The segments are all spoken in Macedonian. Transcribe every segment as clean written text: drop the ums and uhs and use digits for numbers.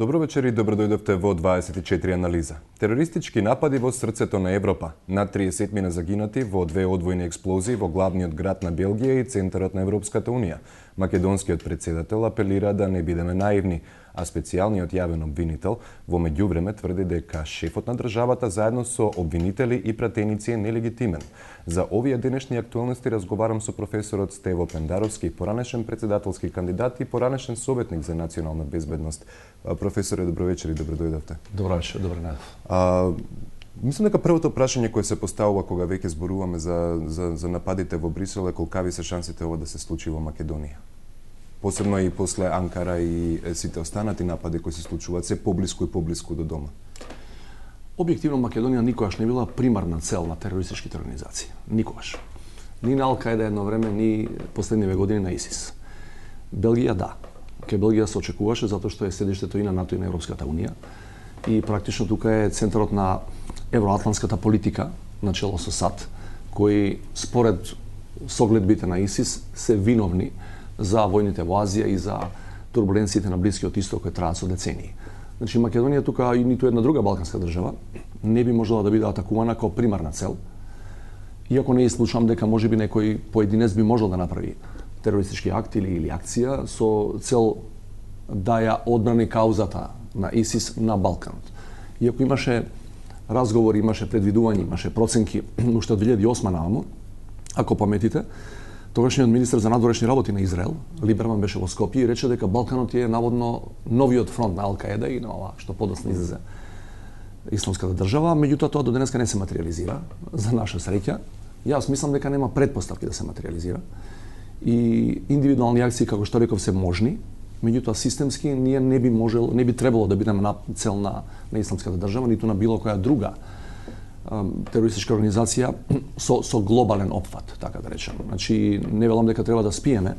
Добро вечер и добродојдовте во 24 анализа. Терористички напади во срцето на Европа. Над 30 мина загинати во две одвојни експлозии во главниот град на Белгија и центарот на Европската Унија. Македонскиот председател апелира да не бидеме наивни, а специјалниот јавен обвинител во меѓувреме тврди дека шефот на државата заедно со обвинители и пратеници е нелегитимен. За овие денешни актуелности разговарам со професорот Стево Пендаровски, поранешен председателски кандидат и поранешен советник за национална безбедност. Професоре, добро вечер и добродојдовте. Добро вечер, добро најдов. Мислам дека првото прашање кое се поставува кога веќе зборуваме за нападите во Брисел е колкави се шансите ова да се случи во Македонија. Посебно и после Анкара и сите останати напади кои се случуваат се поблиску и поблиску до дома. Објективно Македонија никогаш не била примарна цел на терористичките организации. Никогаш. Ни на Ал-Каида едно време, ни последниве години на ИСИС. Белгија да. Кај Белгија се очекуваше затоа што е седиштето и на НАТО и на Европската Унија. И практично тука е центарот на евроатлантската политика, начело со САД, кои според согледбите на ИСИС се виновни за војните во Азија и за турбуленциите на Блискиот Исток кои траат со децении. Значи Македонија тука и ниту една друга балканска држава не би можела да биде атакувана како примарна цел. Иако не исклучам дека можеби некој поединец би можел да направи терористички акт или акција со цел да ја одбрани каузата на ИСИС на Балканот. Иако имаше разговори, имаше предвидување, имаше проценки уште од 2008 нааму, ако паметите, тогашниот министер за надворешни работи на Израел, Либерман, беше во Скопје и рече дека Балканот е наводно новиот фронт на Ал-Каида и на ова што подоцна излезе исламската држава, меѓутоа тоа до денеска не се материализира, за наша среќа. Јас мислам дека нема претпоставки да се материализира. И индивидуални акции, како што реков, се можни, меѓутоа системски ние не би требало да бидеме на цел на исламската држава, ниту на било која друга терористичка организација со глобален опфат, така да речем. Значи, не велам дека треба да спиеме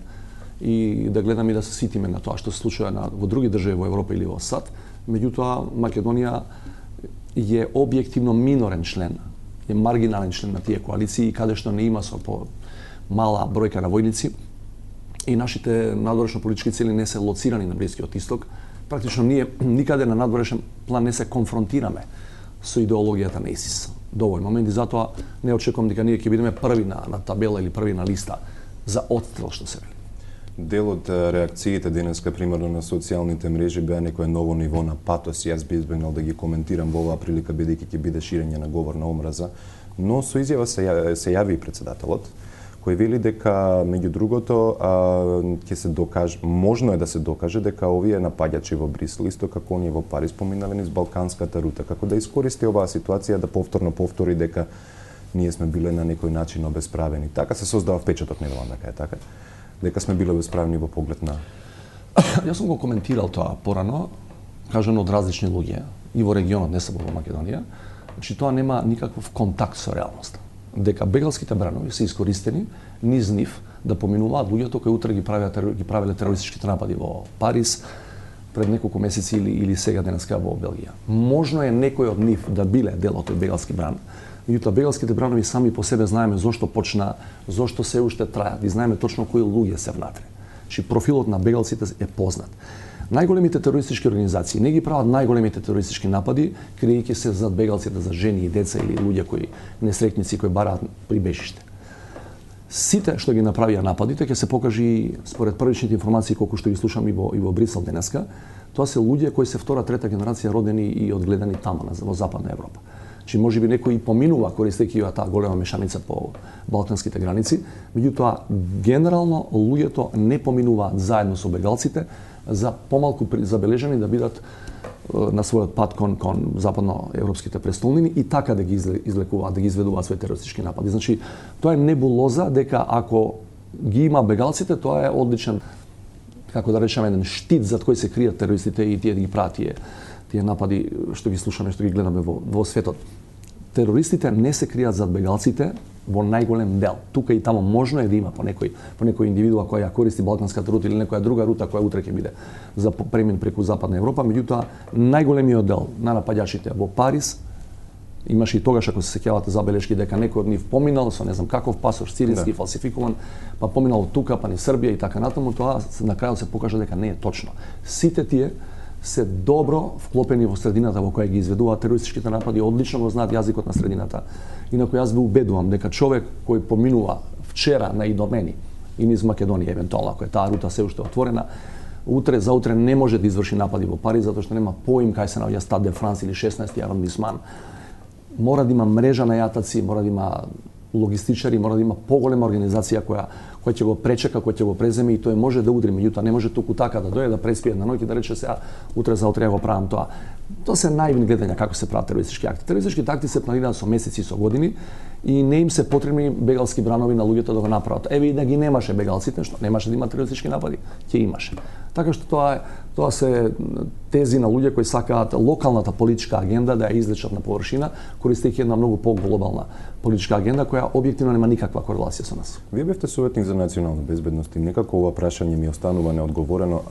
и да гледаме и да се ситиме на тоа што се случува во други држави во Европа или во САД, меѓутоа Македонија е објективно минорен член, е маргинален член на тие коалиции, каде што не има со мала бројка на војници и нашите надворешно политички цели не се лоцирани на Блискиот Исток. Практично ние никаде на надворешен план не се конфронтираме со идеологијата на ИСИС до овој момент и затоа не очекувам дека ние ќе бидеме први на табела или први на листа за отстрел, што се вели. Дел од реакциите денеска, примерно на социјалните мрежи, беа некое ново ниво на патос. Јас би избегнал да ги коментирам во оваа прилика, бидејќи ќе биде ширење на говор на омраза, но со изјава се јави и председателот, кој вели дека меѓу другото ќе се докаже, можно е да се докаже дека овие напаѓачи во Брисел, исто како оние во Париз, поминале низ балканската рута, како да искористи оваа ситуација да повтори дека ние сме биле на некој начин обесправени. Така се создава впечаток, не велам дека е така, дека сме биле обесправени во поглед на... Јас сум го коментирал тоа порано, кажано од различни луѓе, и во регионот, не само во Македонија, значи тоа нема никаков контакт со реалноста. Дека бегалските бранови се искористени низ нив да поминуваат луѓето кои утре ги правеле терористичките напади во Париз пред неколку месеци или сега денеска во Белгија. Можно е некој од нив да биле дел од тој бегалски бран, меѓутоа бегалските бранови сами по себе знаеме зошто почна, зошто се уште траат и знаеме точно кои луѓе се внатре. Значи профилот на бегалците е познат. Најголемите терористички организации не ги прават најголемите терористички напади, криејќи се зад бегалците за жени и деца или луѓе кои несреќници кои бараат прибежиште. Сите што ги направија нападите ќе се покажи според првичните информации колку што ги слушам и во Брисел денеска, тоа се луѓе кои се втора, трета генерација родени и одгледани таму во Западна Европа. Значи можеби некој поминува користејќи таа голема мешаница по балканските граници, меѓутоа генерално луѓето не поминуваат заедно со бегалците за помалку забележани да бидат на својот пат кон западноевропските престолнини и така да ги излекуваат, да ги изведуваат своји терористички напади. Значи, тоа е небулоза дека ако ги има бегалците, тоа е одличен, како да речеме, еден штит зад кој се кријат терористите и тие да ги прават тие напади што ги слушаме, што ги гледаме во светот. Терористите не се кријат зад бегалците во најголем дел. Тука и таму можно е да има по некој индивидуа која ја користи балканската рута или некоја друга рута која утре ќе биде за премин преку Западна Европа, меѓутоа најголемиот дел на напаѓачите во Париз имаше и тогаш, ако се сеќавате, забелешки дека некој од нив поминал со не знам каков пасош сирински фалсификуван, па поминал од тука, па ни Србија и така натаму, тоа на крајот се покажа дека не е точно. Сите тие се добро вклопени во средината во која ги изведуваат терористичките напади, одлично го знаат јазикот на средината. Инаку јас ве убедувам дека човек кој поминува вчера на Идомени и низ Македонија евентуално, ако е таа рута се уште отворена, заутре не може да изврши напади во Париз затоа што нема поим кај се наоѓа Стад де Франс или 16-ти арандисман. Мора да има мрежа на јатаци, мора да има логистичари, мора да има поголема организација која ќе го пречека, која ќе го преземе и тој може да удри, меѓутоа не може туку така да дојде да преспи една ноќ и да рече сега утре заутре го правам тоа. Тоа се наивни гледања како се прават терористички акти. Терористичките акти се планираат со месеци и со години и не им се потребни бегалски бранови на луѓето да го направат. Еве и да ги немаше бегалците, што немаше да има терористички напади, ќе имаше. Така што тоа се тези на луѓе кои сакаат локалната политичка агенда да ја излечат на површина, користејќи една многу поглобална политичка агенда која објективно нема никаква корелација со нас. Вие бевте советник за национална безбедност и некако ова прашање ми останува неодговорено,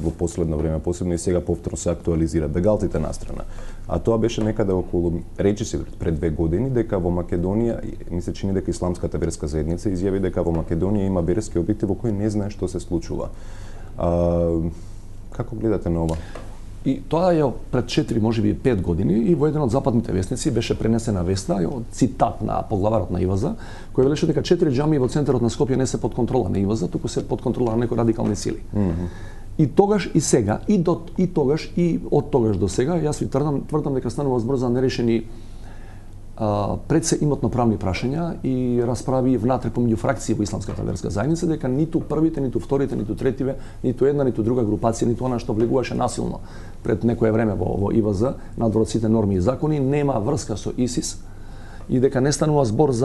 во последно време, посебно и сега повторно се актуализира. Бегалците настрана. А тоа беше некаде околу, речиси пред 2 години, дека во Македонија, ми се чини дека исламската верска заедница изјави дека во Македонија има верски објекти во кои не знае што се случува. Како гледате на ова? И тоа е пред 4, можеби 5 години и во еден од западните вестници беше пренесена веста, цитат на поглаварот на ИВАЗ, кој велеше дека 4 џамии во центарот на Скопје не се под контрола на ИВАЗ, туку се под контрола на некои радикални сили. И тогаш и сега, и тогаш и од тогаш до сега, јас ви тврдам дека станува збор за нерешени пред се имотно правни прашања и расправи внатре помеѓу фракции во исламската верска заедница, дека ниту првите, ниту вторите, ниту третиве, ниту една, ниту друга групација, ниту она што влегуваше насилно пред некое време во ИВЗ, надвор од сите норми и закони, нема врска со ИСИС и дека не станува збор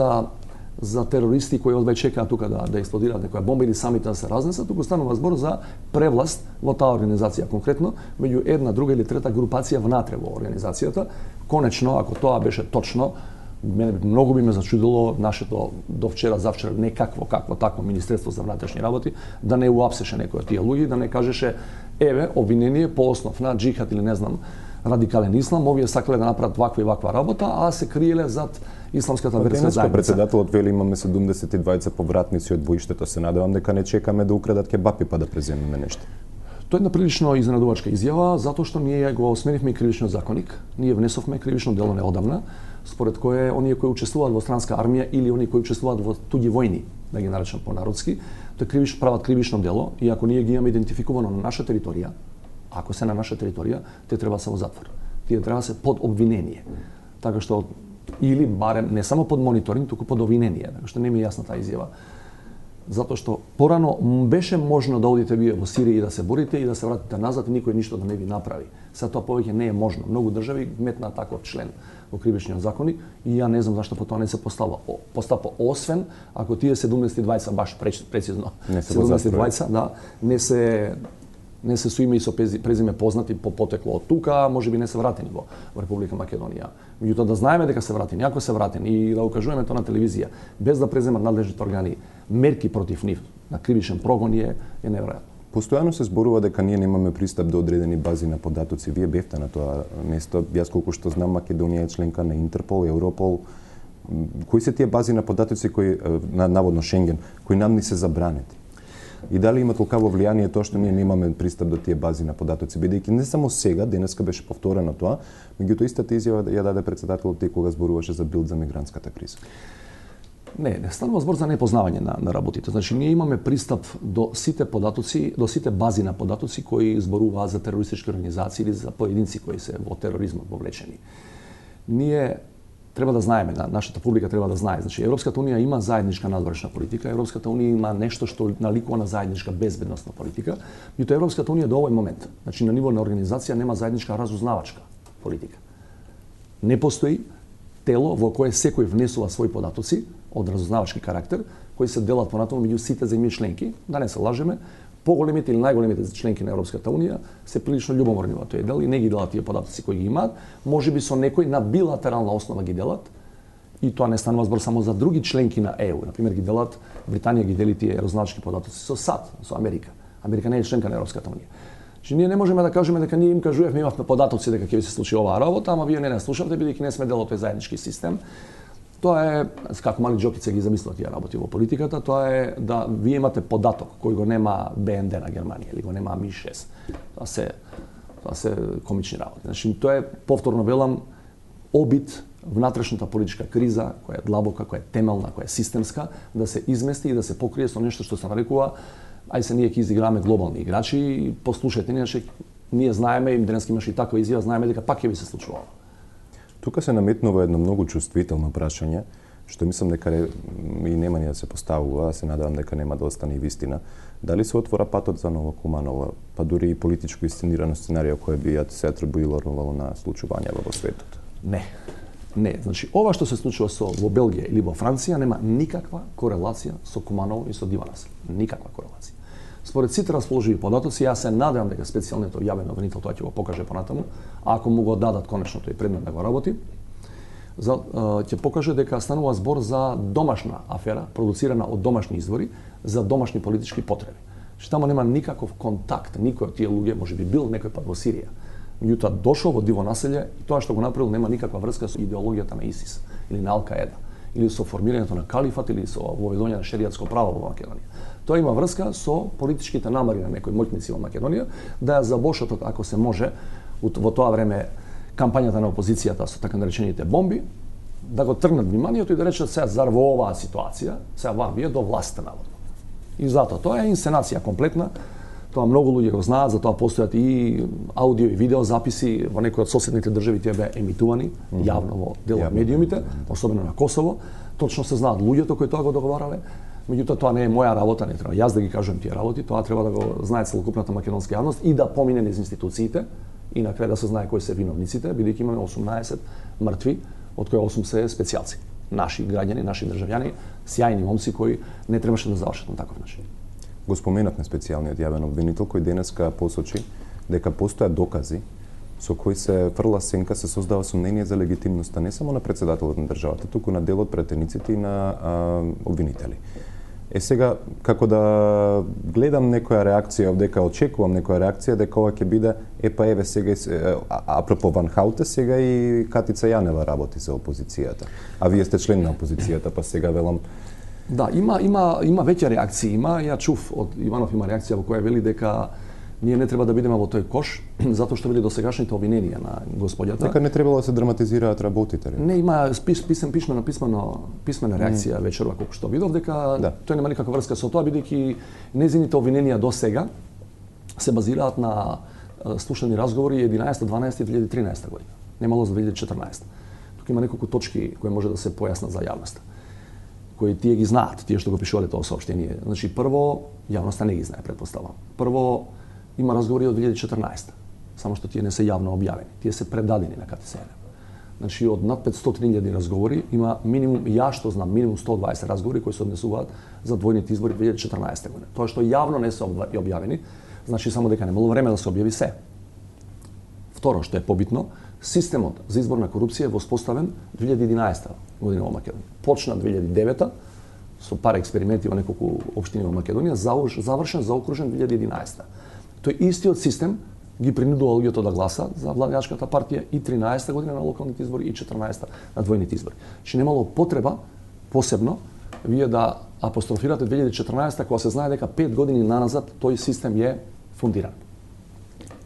за терористи кои одвај чекаат тука да експлодираат некоја бомба или самите да се разнесат, туку станува збор за превласт во таа организација конкретно меѓу една, друга или трета групација внатре во организацијата. Конечно, ако тоа беше точно, многу би ме зачудило нашето до вчера, завчера некакво такво Министерство за внатрешни работи да не уапсеше некој од тие луѓе, да не кажеше еве обвинение по основ на џихад или не знам радикален ислам, овие сакале да направат ваква и ваква работа, а се криеле зад исламската верска заедница. Председателот вели имаме 72 повратници од боиштето, се надевам дека не чекаме да украдат кебапи па да преземеме нешто. Тоа е една прилично изненадувачка изјава, затоа што ние го сменивме кривичниот законник. Ние внесовме кривично дело неодамна, според кое оние кои учествуваат во странска армија или оние кои учествуваат во туѓи војни, да ги наречам понародски, тоа прават кривично дело и ако ние ги имаме идентификувано на наша територија, ако се на наша територија, те треба се во затвор. Тие треба се под обвинение. Така што или барем не само под мониторинг, туку под обвинение, така што не ми е јасна таа изјава. Затоа што порано беше можно да одите вие во Сирија и да се борите и да се вратите назад и никој ништо да не ви направи. Сега тоа повеќе не е можно. Многу држави метнаа таков член во кривичниот законник и ја не знам зашто по тоа не се постапа освен ако тие 72 баш прецизно 72 да не се со име и со презиме познати по потекло од тука, можеби не се вратени во Република Македонија. Меѓутоа да знаеме дека се вратени, ако се вратени и да укажуваме тоа на телевизија, без да преземат надлежните органи мерки против нив на кривичен прогон е неверојатно. Постојано се зборува дека ние немаме пристап до одредени бази на податоци. Вие бевте на тоа место. Јас колку што знам, Македонија е членка на Интерпол, Европол. Кои се тие бази на податоци кои наводно Шенген, кои нам ни се забранети? И дали има толкаво влијание тоа што ние немаме пристап до тие бази на податоци, бидејќи не само сега, денеска беше повторено тоа, меѓутоа истата изјава ја даде председателот и кога зборуваше за билд за мигрантската криза. Не станува збор за непознавање на работите. Значи ние имаме пристап до сите податоци, до сите бази на податоци кои зборуваат за терористички организации или за поединци кои се во тероризмот вовлечени. Ние треба да знаеме, нашата публика треба да знае. Значи Европската унија има заедничка надворешна политика, Европската унија има нешто што наликува на заедничка безбедносна политика, меѓутоа Европската унија до овој момент, значи на ниво на организација нема заедничка разузнавачка политика. Не постои тело во кое секој внесува своји податоци од разузнавачки карактер, кои се делат понатаму меѓу сите земји членки, да не се лажеме, поголемите или најголемите членки на Европската унија се прилично љубоморни во тој дел и не ги делат тие податоци кои ги имаат, можеби со некој на билатерална основа ги делат, и тоа не станува збор само за други членки на ЕУ. Например, ги делат, Британија ги дели тие разузнавачки податоци со САД, со Америка. Америка не е членка на Европската унија. Значи ние не можеме да кажеме дека ние им кажувавме, имавме податоци дека ќе ви се случи оваа работа, ама вие не слушавте бидејќи не сме дел од тој заеднички систем. Тоа е, како мали џокице ги замислува тие работи во политиката, тоа е да вие имате податок кој го нема БНД на Германија или го нема Ми-6. Тоа се комични работи. Значи, тоа е, повторно велам, обид внатрешната политичка криза, која е длабока, која е темелна, која е системска, да се измести и да се покрие со нешто што се нарекува ај се ние ќе изиграме глобални играчи и послушајте, иначе ние знаеме, и денеска имаше и таква изјава, знаеме дека пак ќе ви се случува. Тука се наметнува едно многу чувствително прашање, што мислам дека и нема ни да се поставува, се надевам дека нема да остане и вистина. Дали се отвора патот за Нова Куманова, па дури и политичко истинирано сценарио кое би се атрибуирало на случувања во светот? Не, значи ова што се случува во Белгија или во Франција нема никаква корелација со Куманово и со Диванас. Никаква корелација. Според сите расположиви податоци, јас се надевам дека специјалниот јавен обвинител тоа ќе го покаже понатаму, а ако му го дадат конечно тој предмет да го работи, ќе покаже дека станува збор за домашна афера, продуцирана од домашни извори, за домашни политички потреби. Што тамо нема никаков контакт, никој од тие луѓе, можеби бил некој пат во Сирија. Меѓутоа дошол во диво населје и тоа што го направил нема никаква врска со идеологијата на ИСИС или на Ал-Каеда или со формирањето на калифат или со воведување на шеријатско право во Македонија. Тоа има врска со политичките намери на некои моќници во Македонија да ја забошатат ако се може во тоа време кампањата на опозицијата со така наречените бомби, да го тргнат вниманието и да речат сега зар во оваа ситуација, сега вие до власт наводно. И затоа тоа е инсценација комплетна. Тоа многу луѓе го знаат, затоа постојат и аудио и видео записи во некои од соседните држави, тие беа емитувани јавно во дел од медиумите, особено на Косово. Точно се знаат луѓето кои тоа го договарале. Меѓутоа тоа не е моја работа, не треба јас да ги кажувам тие работи, тоа треба да го знае целокупната македонска јавност и да помине низ институциите и на крај да се знае кои се виновниците, бидејќи имаме 18 мртви, од кои 8 се специјалци. Наши граѓани, наши државјани, сјајни момци кои не требаше да завршат на таков начин. Го споменавме специјалниот јавен обвинител кој денеска посочи дека постојат докази со кои се фрла сенка, се создава сомнение за легитимноста не само на председателот на државата, туку на дел од претениците и на обвинители. Сега, како да гледам некоја реакција, дека очекувам некоја реакција, дека ова ќе биде, еве сега, апропо Ван Хауте, сега и Катица Јанева работи за опозицијата. А вие сте член на опозицијата, па сега велам... Да, има веќе реакции, ја чув од Иванов има реакција во која вели дека ние не треба да бидеме во тој кош, затоа што вели досегашните обвиненија на господјата. Дека не требало да се драматизираат работите. Не, има писмена реакција вечерва колку што видов, дека тој нема никаква врска со тоа, бидејќи незините обвиненија до сега се базираат на слушани разговори 11-12-2013 година. Немало за 2014. Тука има неколку точки кои може да се појаснат за јавноста, кои тие ги знаат, тие што го пишувале тоа соопштение. Значи, прво, јавноста не ги знае, претпоставам. Прво, има разговори од 2014, само што тие не се јавно објавени. Тие се предадени на КТСН. Значи, од над 500.000 разговори има минимум, ја што знам, минимум 120 разговори кои се однесуваат за двојните избори 2014 година. Тоа што јавно не се објавени, значи само дека немало време да се објави се. Второ, што е побитно, системот за изборна корупција е воспоставен 2011 година во Македонија. Почна 2009 со пар експерименти во неколку општини во Македонија, завршен, заокружен 2011. Тој истиот систем ги принудува луѓето да гласат за владеачката партија и 13 година на локалните избори и 14 на двојните избори. Че немало потреба посебно вие да апострофирате 2014 кога се знае дека 5 години наназад тој систем е фундиран.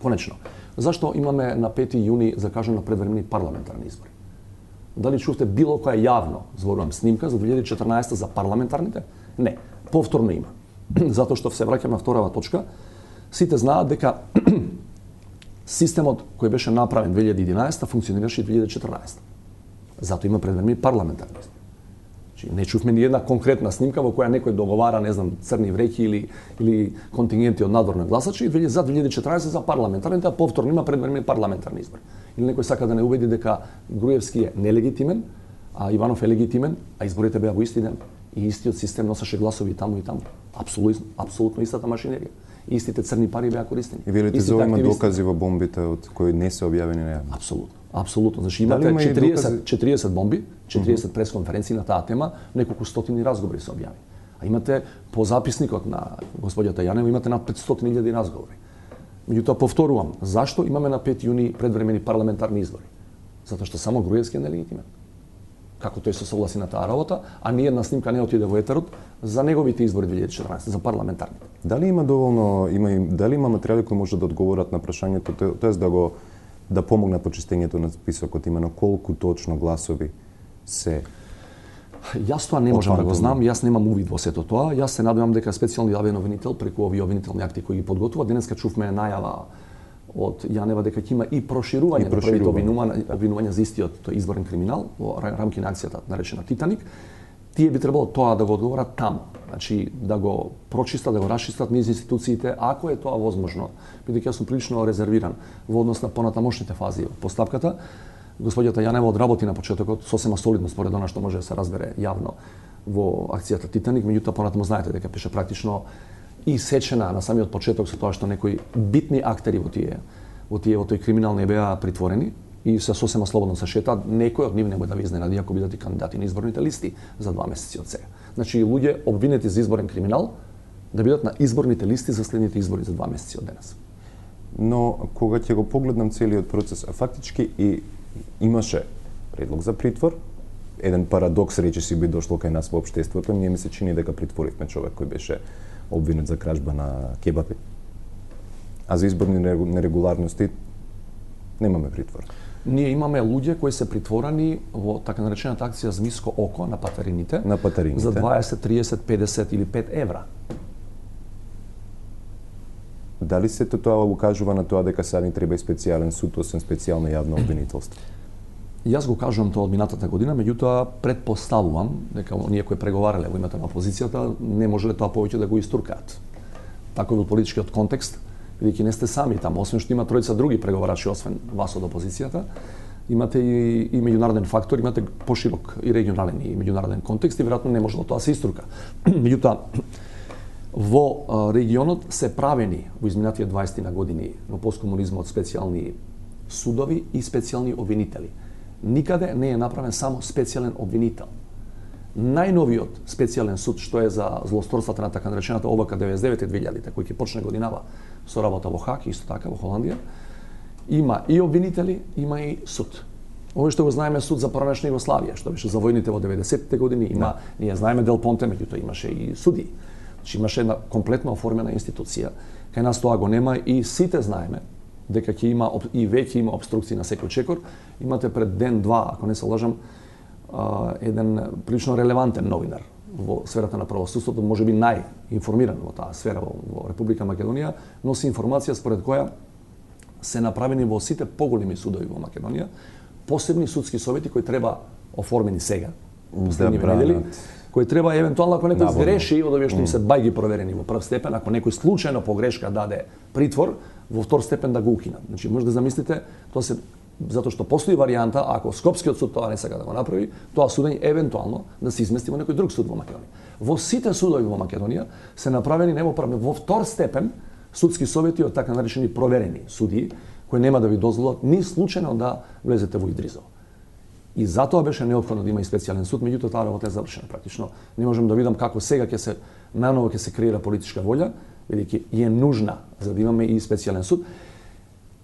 Конечно. Зашто имаме на 5 јуни закажано предвремени парламентарни избори? Дали чувте било која јавно, зборувам, снимка за 2014 за парламентарните? Не. Повторно има. Затоа што се враќам на вторава точка, сите знаат дека системот кој беше направен 2011 функционираше и 2014. Затоа има предвремени парламентарни избори. Не чувме ни една конкретна снимка во која некој договара, не знам, црни вреќи или контингенти од надворни гласачи за 2014 за парламентарните, а повторно има предвремени парламентарни избори. Или некој сака да не убеди дека Груевски е нелегитимен, а Иванов е легитимен, а изборите беа во исти ден и истиот систем носеше гласови таму и таму. Апсолутно истата машинерија. Истите црни пари беа користени. И велите за има докази во бомбите од кои не се објавени на јавно? Апсолутно. Апсолутно. Значи имате 40 бомби, 40 пресконференции на таа тема, неколку стотини разговори се објавени. А имате по записникот на господјата Јанева имате над 500.000 разговори. Меѓутоа повторувам, зашто имаме на 5 јуни предвремени парламентарни избори? Затоа што само Груевски е нелегитимен. како тој се согласи на таа работа, а ни една снимка не отиде во етерот за неговите избори 2014 за парламентарни. Дали има доволно дали има материјали кои може да одговорат на прашањето, тоест да помогнат по чистењето на списокот, имено колку точно гласови се? Јас тоа не можам да го знам, јас немам увид во сето тоа. Јас се надевам дека специјални јавен обвинител преку овие обвинителни акти кои ги подготвува, денеска чувме најава од Јанева дека ќе има и проширување на првите обвинувања за истиот тој изборен криминал во рамки на акцијата наречена Титаник. Тие би требало тоа да го одговорат таму. Значи да го прочистат, да го расчистат низ институциите, ако е тоа возможно. Бидејќи јас сум прилично резервиран во однос на понатамошните фази од постапката. Господјата Јанева одработи на почетокот сосема солидно според она што може да се разбере јавно во акцијата Титаник, меѓутоа понатаму знаете дека беше практично и сечена на самиот почеток со тоа што некои битни актери во тој криминал не беа притворени и се сосема слободно се шетаат. Некој од нив не може да ви изненади ако бидат и кандидати на изборните листи за 2 месеци од сега. Значи луѓе обвинети за изборен криминал да бидат на изборните листи за следните избори за 2 месеци од денес. Но кога ќе го погледнам целиот процес, фактички и имаше предлог за притвор, еден парадокс речиси би дошло кај нас во општеството, ние ми се чини дека притворивме човек кој беше обвинет за кражба на кебапи. А за изборни нерегуларности немаме притвор. Ние имаме луѓе кои се притворени во така наречената акција Змиско око на патарините. За 20, 30, 50 или 5 евра. Дали сето тоа укажува на тоа дека сега ни треба и специјален суд, освен специјално јавно обвинителство? Јас го кажувам тоа од минатата година, меѓутоа предпоставувам дека оние кои преговарале во името на опозицијата не можеле тоа повеќе да го истуркаат. Такој бил политичкиот контекст, бидејќи не сте сами таму, освен што има тројца други преговарачи освен вас од опозицијата, имате и меѓународен фактор, имате поширок и регионален и меѓународен контекст и веројатно не можело тоа се истурка. Меѓутоа во регионот се правени во изминатите 20 на години во посткомунизмот специјални судови и специјални обвинители. Никаде не е направен само специјален обвинител. Најновиот специјален суд што е за злосторствата на така наречената ОВК 99-2000, кој ќе почне годинава со работа во Хаг, исто така во Холандија, има и обвинители, има и суд. Овој што го знаеме суд за поранешна Југославија, што беше за војните во 90-те години, има, ние знаеме Дел Понте, меѓутоа имаше и суди. Значи имаше една комплетно оформена институција. Кај нас тоа го нема и сите знаеме дека ќе има и веќе има обструкции на секој чекор. Имате пред ден-два, ако не се лажам, еден прилично релевантен новинар во сферата на правосудството, можеби најинформиран во таа сфера во Република Македонија, носи информација според која се направени во сите поголеми судови во Македонија посебни судски совети кои треба оформени сега, последниве недели, кои треба евентуално ако некој сгреши од овие што им се бајги проверени во прв степен, ако некој случајно погрешка даде притвор, во втор степен да го укинат. Значи може да замислите, тоа се затоа што постои варијанта ако Скопскиот суд тоа не сака да го направи, тоа судење евентуално да се измести во некој друг суд во Македонија. Во сите судови во Македонија се направени во втор степен судски совети од така наречени проверени судии, кои нема да ви дозволат ни случајно да влезете во Идризово. И затоа беше неопходно да има и специјален суд, меѓутоа таа работа е завршена практично. Не можам да видам како сега наново ќе се креира политичка волја, бидејќи е нужна за да имаме и специјален суд.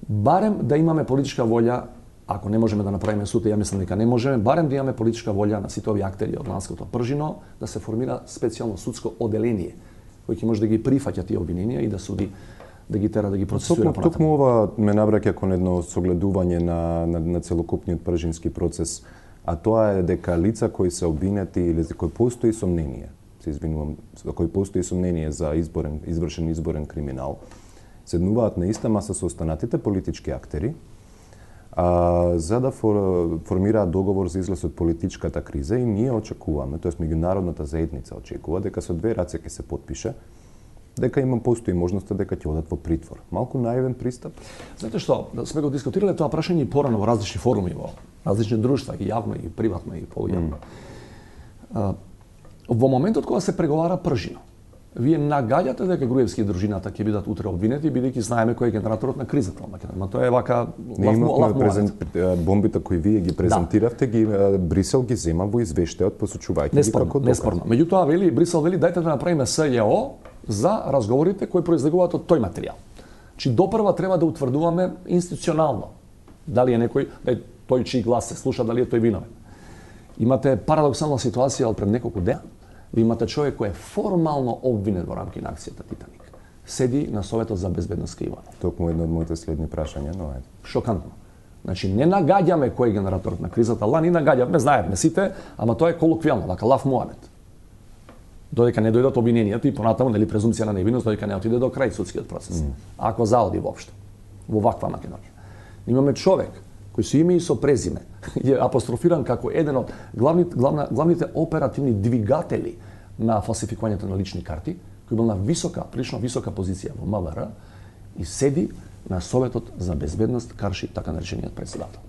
Барем да имаме политичка волја, ако не можеме да направиме суд, ја мислам дека не можеме, барем да имаме политичка волја на сите овие актери од ланското пржино да се формира специјално судско оделение кој ќе може да ги прифаќа тие обвиненија и да суди, да ги тера да ги процесуира понатаму. Токму ова ме навраќа кон едно согледување на целокупниот пржински процес, а тоа е дека лица кои се обвинети или за кои постои сомнение, се извинувам, за кои постои сомнение за извршен изборен криминал, седнуваат на иста маса со останатите политички актери, за да формираат договор за излез од политичката криза и ние очекуваме, тоест меѓународната заедница очекува дека со две раце ќе се потпише, дека постои можноста дека ќе одат во притвор. Малку наивен пристап. Знаете што, сме го дискутирале тоа прашање и порано во различни форуми, во различни друштва, и јавно, и приватно, и полујавно. Во моментот кога се преговара пржино, вие нагаѓате дека Груевски и дружината ќе бидат утре обвинети, бидејќи знаеме кој е генераторот на кризата во Македонија. Тоа е вака бомбите кои вие ги презентиравте, ги Брисел ги зема во извештајот посочувајќи ги како доказ. Неспорно. Меѓутоа Брисел вели дајте да направиме СЈО за разговорите кои произлегуваат од тој материјал. Чи допрва треба да утврдуваме институционално дали е некој, тој чиј глас се слуша, дали е тој виновен. Имате парадоксална ситуација од пред неколку дена. Ви имате човек кој е формално обвинет во рамки на акцијата Титаник. Седи на Советот за безбедност скривано. Токму едно од моите следни прашања, но ајде. Шокантно. Значи, не нагаѓаме кој е генераторот на кризата, не нагаѓаме, знаеме сите, ама тоа е колоквијално, вака лав муабет. Додека не дојдат обвиненијата и понатаму, нели, презумпција на невиност, додека не отиде до крај судскиот процес. Ако заоди воопшто во ваква Македонија. Имаме човек кој со име и со презиме е апострофиран како еден од главните оперативни двигатели на фалсификувањето на лични карти, кој бил на прилично висока позиција во МВР и седи на Советот за безбедност, карши така наречениот председател.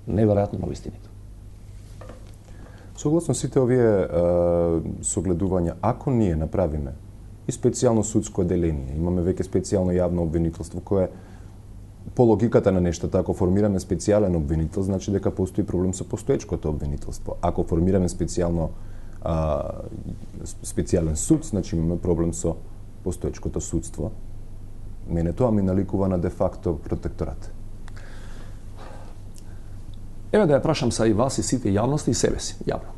Неверојатно на вистината. Согласно сите овие согледувања, ако ние направиме и специјално судско оделение, имаме веќе специјално јавно обвинителство кое по логиката на нештата, ако формираме специјален обвинител, значи дека постои проблем со постоечкото обвинителство. Ако формираме специјален суд, значи имаме проблем со постоечкото судство. Мене тоа ми наликува на де факто протекторат. Еве да ја прашам са и вас и сите јавности и себе си, јавно.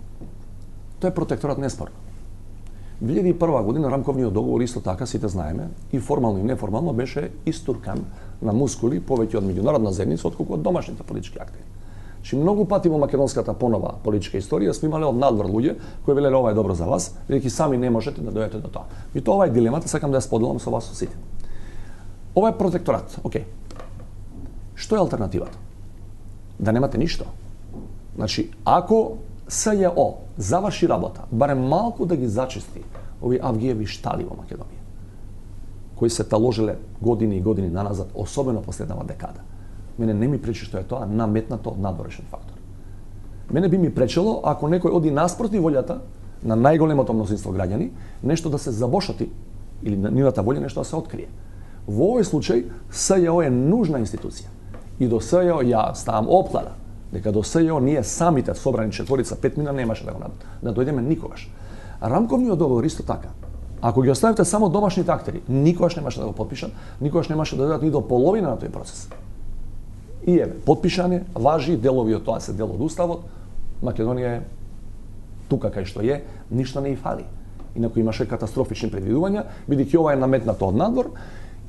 Тој протекторат неспорно. 2001 година рамковниот договор исто така, сите знаеме, и формално и неформално беше истуркан на мускули повеќе од меѓународна заедница отколку од домашните политички актери. Значи многу пати во македонската понова политичка историја сме имале од надвор луѓе кои велеле ова е добро за вас, бидејќи сами не можете да дојдете до тоа. И тоа ова е дилемата, сакам да ја споделам со вас со сите. Ова е протекторат, окей. Што е алтернативата? Да немате ништо. Значи, ако СЈО заврши работа, барем малку да ги зачисти овие авгиеви штали во Македонија, кои се таложеле години и години наназад, особено последнава декада. Мене не ми пречи што е тоа наметнато од надворешен фактор. Мене би ми пречело ако некој оди наспроти волјата на најголемото мнозинство граѓани, нешто да се забошати или на нивната волја нешто да се открие. Во овој случај СЈО е нужна институција. И до СЈО ја ставам опклада дека до СЈО ние самите собрани четворица, 5 мина немаше да дојдеме никогаш. Рамковниот договор исто така. Ако ги оставите само домашните актери, никогаш немаше да го потпишат, никогаш немаше да дојдат ни до половина на тој процес. И еве, потпишане, важи, делови од тоа се дел од уставот, Македонија е тука кај што е, ништо не и фали. Инаку имаше катастрофични предвидувања, бидејќи ова е наметнато од надвор,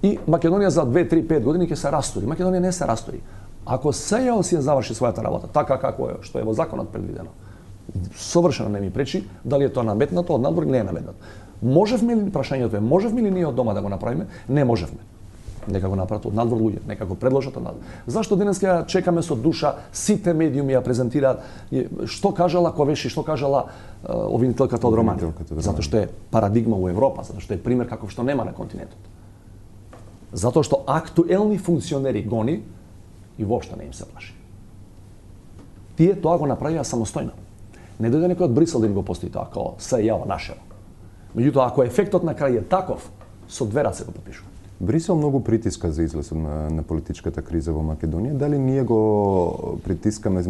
и Македонија за 2, 3, 5 години ќе се растури. Македонија не се растури. Ако СЈО си ја заврши својата работа, така како е, што е во законот предвидено, совршено не ми пречи, дали е тоа наметнато од надвор или не е наметнато. Можевме ли, прашањето е, можевме ли ние од дома да го направиме? Не можевме. Нека го направат од надвор луѓе, нека го предложат од надвор. Зашто денес ја чекаме со душа, сите медиуми ја презентираат, што кажала Ковеши, што кажала обвинителката од Романија? Затоа што е парадигма во Европа, затоа што е пример каков што нема на континентот. Затоа што актуелни функционери гони и воопшто не им се плаши. Тие тоа го направија самостојно. Не дојде некој од Брисел да им го постои тоа, како СЈО нашево. Меѓутоа, ако ефектот на крај е таков, со две раце го потпишува. Брисел многу притиска за излез на политичката криза во Македонија. Дали ние го притискаме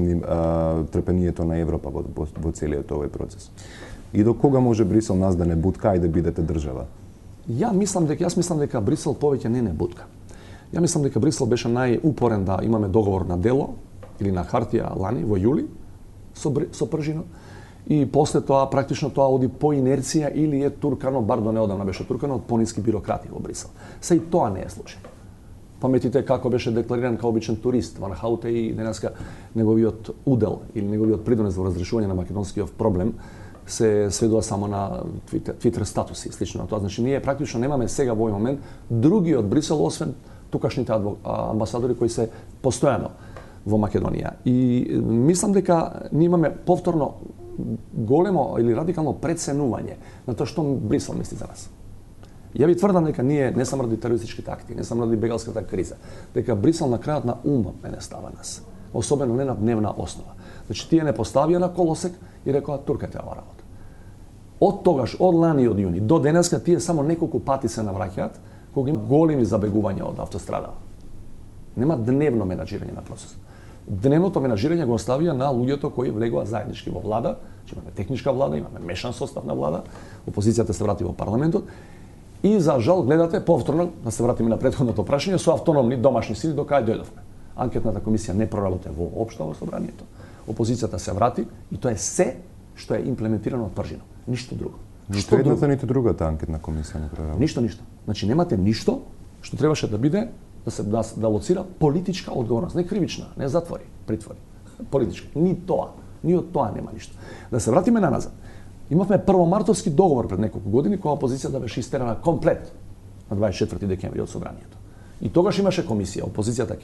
трпението на Европа во целиот овој процес? И до кога може Брисел нас да не бутка и да бидете држава? Јас мислам дека Брисел повеќе не бутка. Ја мислам дека Брисел беше најупорен да имаме договор на дело или на хартија лани во јули со пржино. И после тоа практично тоа оди по инерција или е туркано, бар до неодамна беше туркано од пониски бирократи во Брисел. Се и тоа не е случај. Паметите како беше деклариран као обичен турист Ван Хауте и денеска неговиот удел или неговиот придонес во разрешување на македонскиот проблем се сведува само на Твитер статуси и слично на тоа. Значи ние практично немаме сега во овој момент други од Брисел освен тукашните амбасадори кои се постојано во Македонија. И мислам дека ние имаме повторно големо или радикално преценување на тоа што Брисел мисли за нас. Ја ви тврдам дека ние не само ради терористичките акти, не само ради бегалската криза, дека Брисел на крајот на мене става нас, особено не на дневна основа. Значи тие не поставија на колосек и рекоа туркате ова работа. Од тогаш, од лани и од јуни до денеска тие само неколку пати се навраќаат кога има големи забегувања од автострадава. Нема дневно менаџирање на процесот. Дневното менаџирање го оставија на луѓето кои влегува заеднички во влада, че имаме техничка влада, имаме мешан состав на влада, опозицијата се врати во парламентот и за жал гледате повторно, да се вратиме на претходното прашање, со автономни домашни сили до кај дојдовме. Анкетната комисија не проработе воопшто во собранието. опозицијата се врати и тоа е се што е имплементирано од пржино. Ништо друго. Ниту едната, ниту другата анкетна комисија не прави. Ништо. Значи немате ништо што требаше да биде да лоцира политичка одговорност, не кривична, не затвори, притвори. Политичка. Ни од тоа нема ништо. Да се вратиме назад. Имавме првомартовски договор пред неколку години кога опозицијата беше истерана комплет на 24 декември од собранието. И тогаш имаше комисија, опозицијата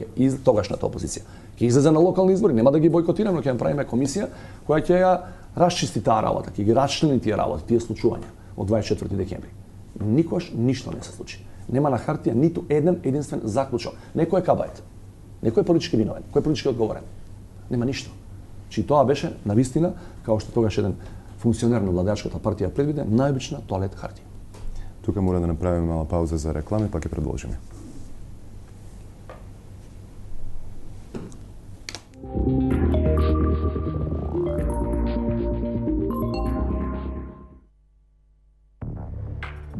тогашната опозиција ќе излезе на локални избори, нема да ги бойкотираме, но ќе направиме комисија која ќе ја расчисти таа работа, ќе ги расчлени тие работи, тие случувања од 24 декември. Никош ништо не се случи. Нема на хартија ниту единствен заклучок. Некој е кабајт, некој е политички виновен, кој е политички одговорен. Нема ништо. Чи тоа беше навистина, како што тогаш еден функционер на владеачката партија предвиде, најобична тоалет хартија. Тука мора да направиме мала пауза за реклами, па ќе продолжиме.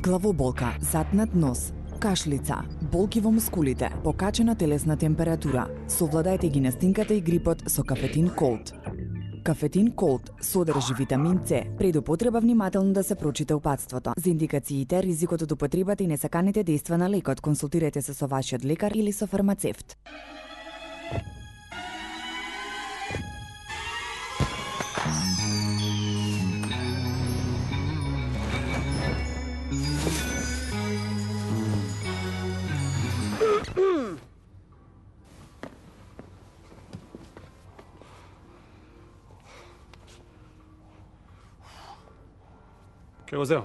Главоболка, затнат нос, кашлица, болки во мускулите, покачена телесна температура. Совладајте ги настинката и грипот со Кафетин Колд. Кафетин Колд содржи витамин С. Пред употреба внимателно да се прочита упатството. За индикациите, ризикот од употребата и несаканите дејства на лекот, консултирайте се со вашиот лекар или со фармацевт. Ке го земам.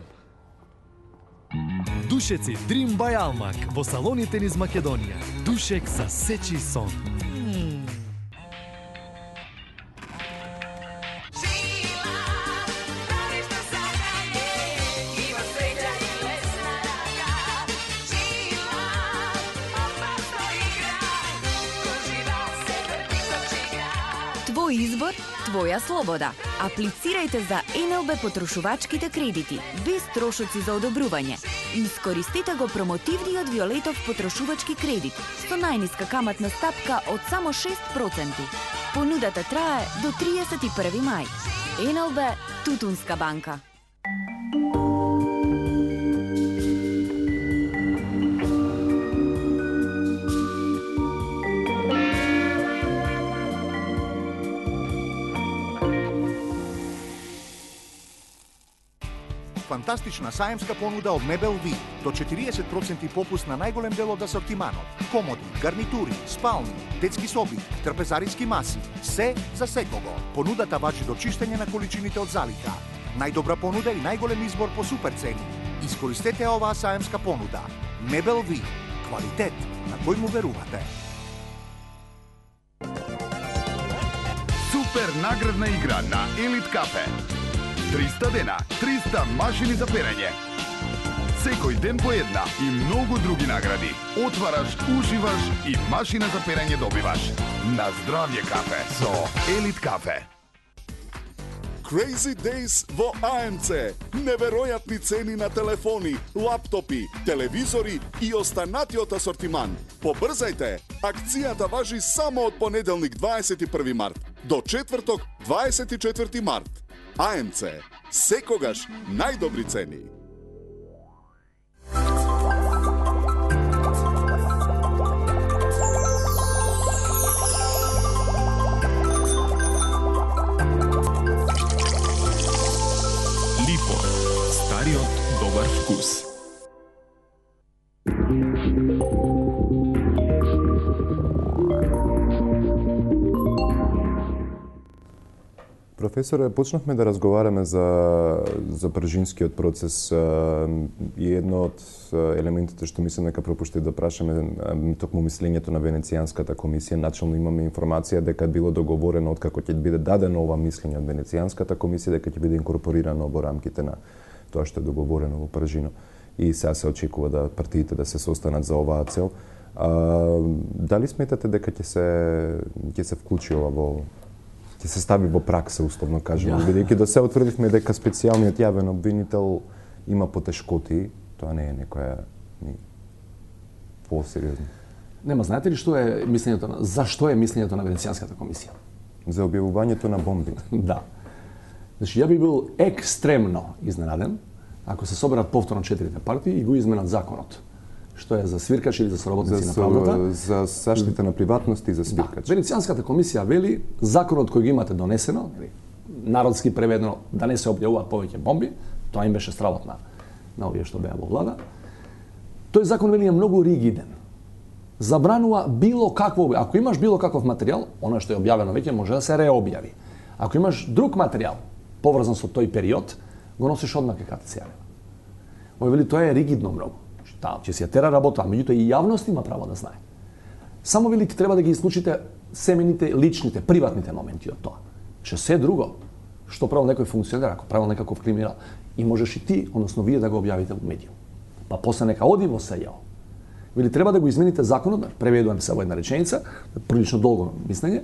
Душеци Dream by Almak во салоните низ Македонија. Душек за сечи сон. Твој избор, твоја слобода. Аплицирајте за НЛБ потрошувачките кредити, без трошоци за одобрување. Искористете го промотивниот Виолетов потрошувачки кредит со најниска каматна стапка од само 6%. Понудата трае до 31 мај. НЛБ Тутунска банка. Фантастична саемска понуда од Мебел Ви. До 40% попуст на најголем дел од асортиманот. Комоди, гарнитури, спални, детски соби, трпезариски маси. Се за секого. Понудата важи до чиштење на количините од залика. Најдобра понуда и најголем избор по супер цени. Искористете оваа саемска понуда. Мебел Ви. Квалитет на кој му верувате. Супер наградна игра на Елит Кафе. 300 дена, 300 машини за перење. Секој ден по една и многу други награди. Отвараш, уживаш и машина за перење добиваш. На здравје кафе со Елит Кафе. Crazy Days во АМЦ. Неверојатни цени на телефони, лаптопи, телевизори и останатиот асортиман. Побрзајте! Акцијата важи само од понеделник 21 март до четврток 24 март. АМЦ. Секогаш најдобри цени. Липо. Стариот добар вкус. Професоре, почнавме да разговараме за пржинскиот процес и едно од елементите што мислам дека пропуштив да прашаме токму мислењето на Венецијанската комисија. Начално имаме информација дека било договорено откако ќе биде дадено ова мислење од Венецијанската комисија дека ќе биде инкорпорирано во рамките на тоа што е договорено во Пржино. И сега се очекува да партиите да се состанат за оваа цел. Дали сметате дека ќе се вклучи ова ќе се стави во пракса, условно кажемо, бидејќи до се утврдивме дека специјалниот јавен обвинител има потешкоти, тоа не е некоја посериозно. Нема, знаете ли зашто е мислењето на Венецијанската комисија? За објавувањето на бомби. Да. Значи, ја би бил екстремно изненаден ако се соберат повторно 4 партии и го изменат законот. Што е за свиркачи или за соработници на правдата? За заштита на приватност и за свиркачи. Да. Венецијанската комисија вели законот кој го имате донесено, народски преведено, да не се објавуваат повеќе бомби, тоа им беше стравот на овие што беа во влада. Тој закон вели е многу ригиден. Забранува било какво, ако имаш било каков материјал, оно што е објавено веќе може да се реобјави. Ако имаш друг материјал поврзан со тој период, го носиш одмак кај се јавува. Ој вели тоа е ригидно многу. Таа ќе се тера работа, меѓутоа и јавност има право да знае. Само вели треба да ги исклучите семените, личните, приватните моменти од тоа. Че се друго, што правил некој функционер, ако правил некаков криминал, и можеш и ти, односно вие да го објавите во медиум. Па после нека оди во СЈО. Вели треба да го измените законот, преведувам се во една реченица, прилично долго мислење,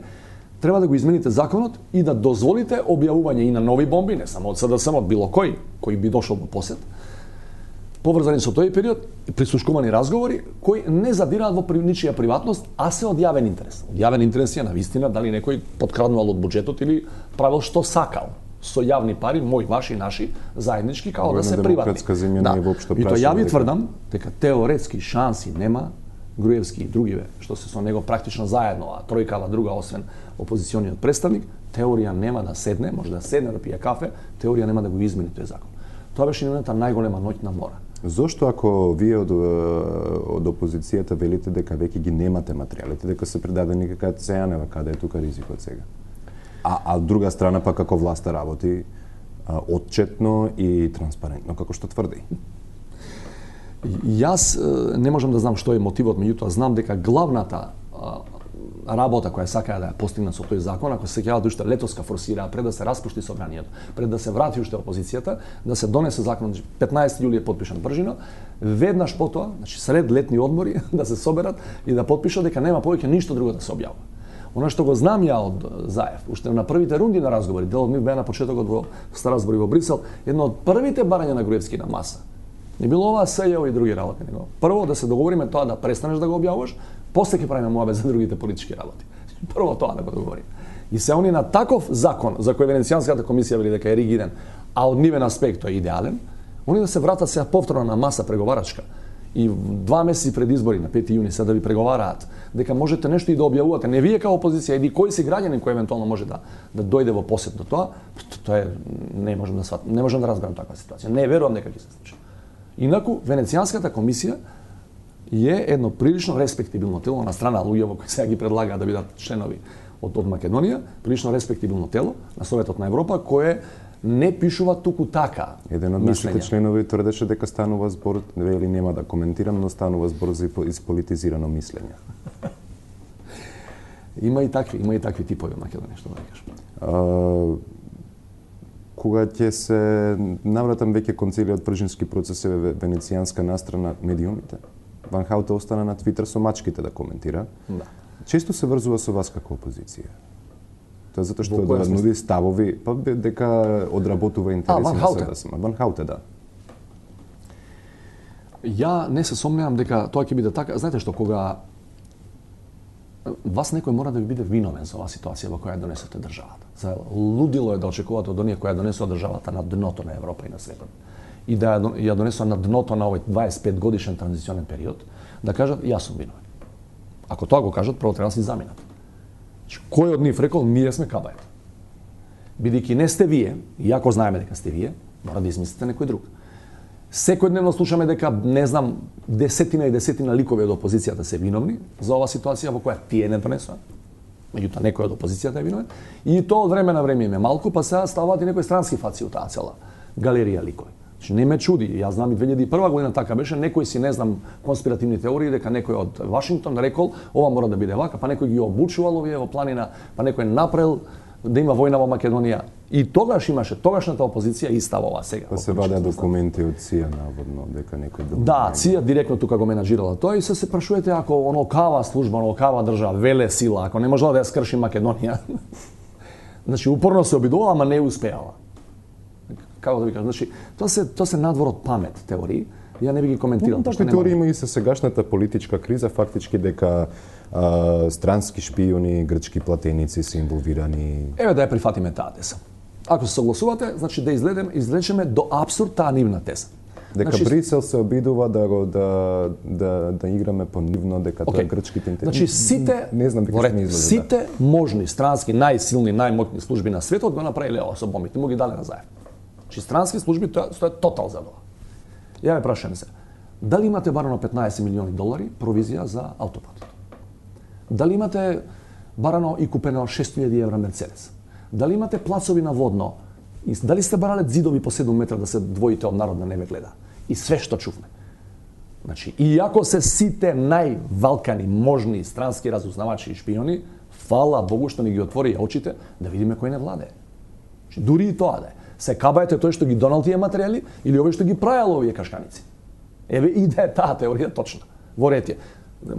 треба да го измените законот и да дозволите објавување и на нови бомби, не само од СДСМ, од било кој би дошол во посет, поврзани со тој период, прислушкувани разговори кои не задираат во ничија приватност, а се од јавен интерес. Од јавен интерес е навистина дали некој подкраднувал од буџетот или правил што сакал со јавни пари, мои, ваши, наши, заеднички, као да се приватни. Да. И тоа ја ви тврдам дека теоретски шанси нема Груевски и другиве, што се со него практично заедно, а тројкава друга освен опозициониот представник, теорија нема да седне, може да седне да пие кафе, теорија нема да го измени тој закон. Тоа беше нивната најголема ноќна мора. Зошто ако вие од опозицијата велите дека веќе ги немате материјалите, дека се предадени кај Цејанева, каде е тука ризикот сега? А од друга страна пак како власта работи отчетно и транспарентно, како што тврди? Јас не можам да знам што е мотивот, меѓутоа знам дека главната работа која сакаа да ја постигнат со тој закон, ако се сеќавате уште летоска форсираа пред да се распушти собранието, пред да се врати уште опозицијата, да се донесе законот, 15 јули е потпишан бржино, веднаш потоа, значи сред летни одмори, да се соберат и да потпишат дека нема повеќе ништо друго да се објавува. Она што го знам ја од Заев, уште на првите рунди на разговори, делот ми беа на почетокот во Страсбург и во Брисел, едно од првите барања на Груевски на маса. Не било ова СЈО и други работи, него. Прво да се договориме тоа да престанеш да го објавуваш, после ќе правиме муабет за другите политички работи. Прво тоа да го договориме. И се они на таков закон за кој Венецијанската комисија вели дека е ригиден, а од нивен аспект тој е идеален, они да се вратат сега повторно на маса преговарачка и 2 месеци пред избори на 5 јуни се да ви преговараат дека можете нешто и да објавувате, не вие као опозиција, иди кој си граѓанин кој евентуално може да дојде во посет до тоа, тоа е не можам да сватам, не можам да разберам таква ситуација. Не верувам дека ќе се случи. Инаку Венецијанската комисија е едно прилично респектибилно тело на страна луѓе кои сега ги предлагаат да бидат членови од Македонија, прилично респектибилно тело на Советот на Европа кое не пишува туку така. Еден од нашите членови тврдеше дека станува збор, или нема да коментирам, но станува збор за исполитизирано мислење. Има и такви типови во Македонија, што да кажам. Кога ќе се навратам веќе кон целиот пржински процес е венецијанска настрана медиумите. Ван Хауте остана на Твитер со мачките да коментира. Да. Често се врзува со вас како опозиција. Тоа затоа што да нуди ставови, па дека одработува интереси на СДСМ. Ван Хауте, да. Ја не се сомневам дека тоа ќе биде така. Знаете што, кога вас некој мора да ви биде виновен за оваа ситуација во која донесете државата. За лудило е да очекувате од оние која донесува државата на дното на Европа и на светот. И да ја донесува на дното на овој 25 годишен транзиционен период, да кажат јас сум виновен. Ако тоа го кажат, прво треба да си заминат. Кој од нив рекол ние сме кабајот? Бидејќи не сте вие, иако знаеме дека сте вие, мора да измислите некој друг. Секојдневно слушаме дека, не знам, десетина и десетина ликови од опозицијата се виновни за оваа ситуација во која тие не донесува. Меѓутоа некој од опозицијата е виновен. И тоа од време на време им е малку, па сега ставаат и некои странски фаци од таа цела галерија ликови. Не ме чуди, јас знам и 2001 година така беше, некој си не знам конспиративни теории дека некој од Вашингтон рекол ова мора да биде вака, па некој ги обучувал овие во планина, па некој направил да има војна во Македонија. И тогаш имаше тогашната опозиција и ставова сега. Па се вадеа документи од ЦИА наводно дека некој друг. Да, ЦИА директно тука го менаџирала тоа и се прашувате ако онокава служба, онокава држава, веле сила, ако не можела да ја скрши Македонија. Значи упорно се обидувала, ама не успеала. Како да ви кажам, значи тоа се надвор од памет теории, Ја не би ги коментирал. Такви теории има и со сегашната политичка криза, фактички дека странски шпиони, грчки платеници се инволвирани. Еве да ја прифатиме таа теза. Ако се согласувате, значи да излечеме до апсурд таа нивна теза. Дека значи, Брисел се обидува да играме понивно, дека тоа грчките интереси. Значи сите, не знам дека не излезе. Сите можни странски најсилни, најмоќни служби на светот го направиле ова со бомбите, му ги дале назаев. Значи странски служби тоа стојат тотал за тоа. Ја ве прашам се. Дали имате барано 15 милиони долари провизија за аутопатот? Дали имате барано и купено 6.000 евра Мерцедес? Дали имате плацови на водно? И дали сте барале зидови по 7 метра да се двоите од народ да не ве гледа? И све што чувме. Значи, иако се сите највалкани, можни странски разузнавачи и шпиони, фала Богу што ни ги отвори очите да видиме кој не владее. Значи, дури и тоа да е. Се кабаете тој што ги донал тие материјали или овој што ги правил овие кашканици. Еве и да е таа теорија точна. Во ретие.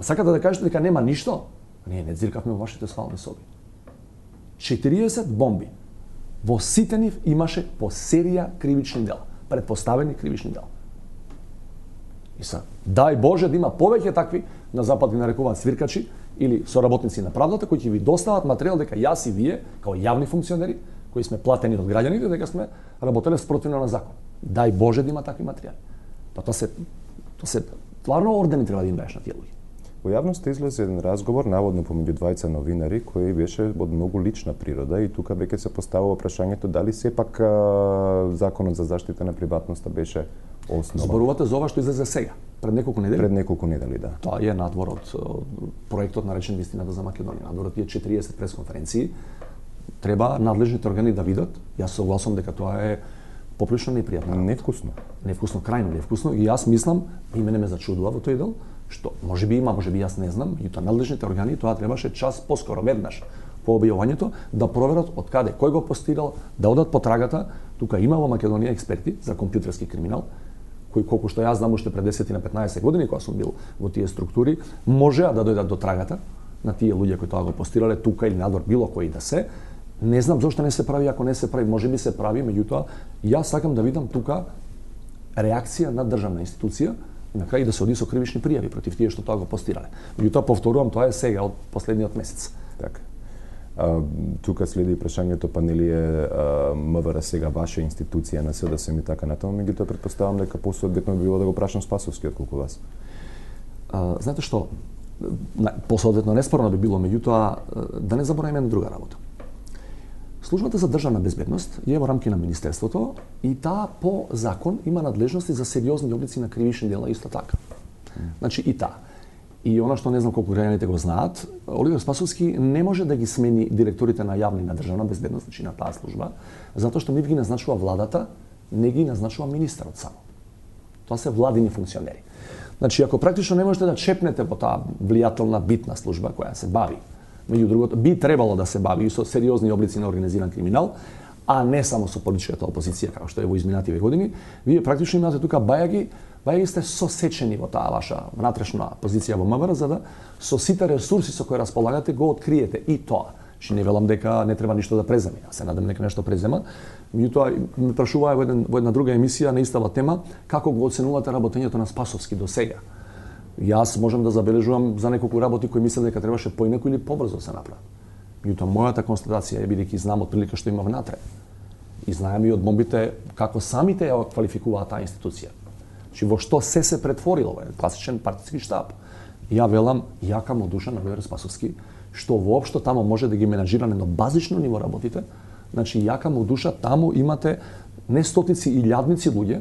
Сакате да кажете дека нема ништо? Ние не дзиркавме во вашите спални соби. 40 бомби. Во сите нив имаше по серија кривични дела, предпоставени кривични дела. И са, дај Боже да има повеќе такви, на запад ги нарекуваат свиркачи или соработници на правдата кои ќе ви достават материјал дека јас и вие, као јавни функционери, кои сме платени од граѓаните, дека сме работеле спротивно на закон. Дај Боже да има такви материјали. Па тоа се стварно ордени треба да им даеш на тие луѓе. Во јавноста излезе еден разговор, наводно помеѓу двајца новинари, кој беше од многу лична природа и тука веќе се поставува прашањето дали сепак законот за заштита на приватноста беше основа. Зборувате за ова што излезе сега, пред неколку недели? Пред неколку недели, да. Тоа е надвор од проектот наречен Вистината за Македонија. Надвор од тие 40 пресконференции треба надлежните органи да видат. Јас согласувам дека тоа е поприлично непријатно. Невкусно. Невкусно, крајно невкусно. И јас мислам, и мене ме зачудува во тој дел, што можеби има, можеби јас не знам, и тоа надлежните органи тоа требаше час поскоро веднаш по објавувањето да проверат од каде, кој го постирал, да одат по трагата. Тука има во Македонија експерти за компјутерски криминал, кои колку што јас знам уште пред 10 на 15 години кога сум бил во тие структури, можеа да дојдат до трагата на тие луѓе кои тоа го постирале тука или надвор било кој да се. Не знам зошто не се прави, ако не се прави, можеби се прави, меѓутоа јас сакам да видам тука реакција на државна институција и на крај да се оди со кривични пријави против тие што тоа го постирале. Меѓутоа повторувам, тоа е сега од последниот месец. Така. Тука следи прашањето, па нели е МВР сега ваша институција на СДСМ и така натаму, меѓутоа претпоставам дека посоодветно би било да го прашам Спасовски отколку вас. Знаете што, посоодветно неспорно би било, меѓутоа да не забораваме на друга работа. Службата за државна безбедност е во рамки на Министерството и таа по закон има надлежности за сериозни облици на кривични дела исто така. Значи и таа. И она што не знам колку граѓаните го знаат, Оливер Спасовски не може да ги смени директорите на јавни на државна безбедност, значи на таа служба, затоа што нив ги назначува владата, не ги назначува министерот само. Тоа се владини функционери. Значи ако практично не можете да чепнете во таа влијателна битна служба која се бави, меѓу другото, би требало да се бави и со сериозни облици на организиран криминал, а не само со политичката опозиција, како што е во изминативе години, вие практично имате тука бајаги сте сосечени во таа ваша внатрешна позиција во МВР, за да со сите ресурси со кои располагате го откриете и тоа. Че не велам дека не треба ништо да преземе, јас се надам дека нешто презема. Меѓутоа ме прашуваа во една друга емисија на истава тема како го оценувате работењето на Спасовски до сега. Јас можам да забележувам за неколку работи кои мислам дека требаше поинаку или побрзо се направат. Меѓутоа мојата констатација е бидејќи знам од прилика што има внатре. И знаем и од бомбите како самите ја квалификуваат таа институција. Значи во што се претворило, класичен партиски штаб. Ја велам, јака му душа на Оливер Спасовски, што воопшто тамо може да ги менаџира на едно базично ниво работите. Значи јака му душа, таму имате не стотици и илјадници луѓе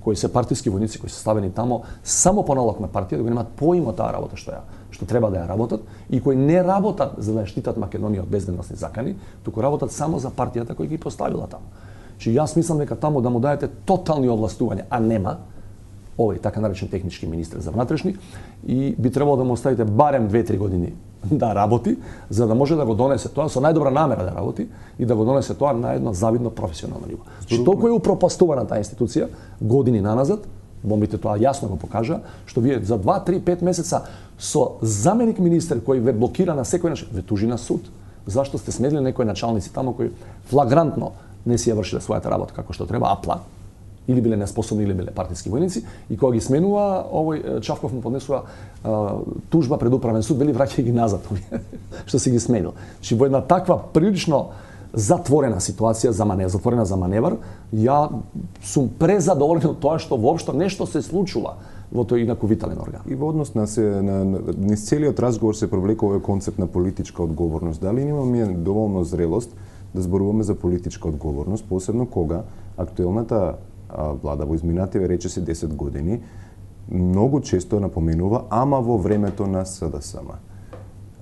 кои се партиски војници кои се ставени тамо само по налог на партија, да го немаат поима таа работа што треба да ја работат и кои не работат за да штитат Македонија од безбедносни закани, туку работат само за партијата која ги поставила таму. Значи јас мислам дека таму да му даете тотални овластувања, а нема овој така наречен технички министер за внатрешни и би требало да му оставите барем 2-3 години да работи, за да може да го донесе тоа со најдобра намера да работи и да го донесе тоа на едно завидно професионално ниво. Што толку е упропастувана таа институција години наназад, бомбите тоа јасно го покажа, што вие за 2-3-5 месеца со заменик министер кој ве блокира на секој начин, ве тужи на суд. Зашто сте сменили некои началници тамо кои флагрантно не си ја вршиле својата работа како што треба, Или биле неспособни, или биле партиски војници, и кога ги сменува, овој Чавков му поднесува тужба пред управен суд, вели враќај ги назад, што си ги сменил. Значи во една таква прилично затворена ситуација затворена за маневар, ја сум презадоволен од тоа што воопшто нешто се случува во тој инаку витален орган. И во однос на низ целиот разговор се провлекува овој концепт на политичка одговорност. Дали имаме доволно зрелост да зборуваме за политичка одговорност, посебно кога актуелната влада во изминативе речиси 10 години многу често напоменува ама во времето на СДСМ.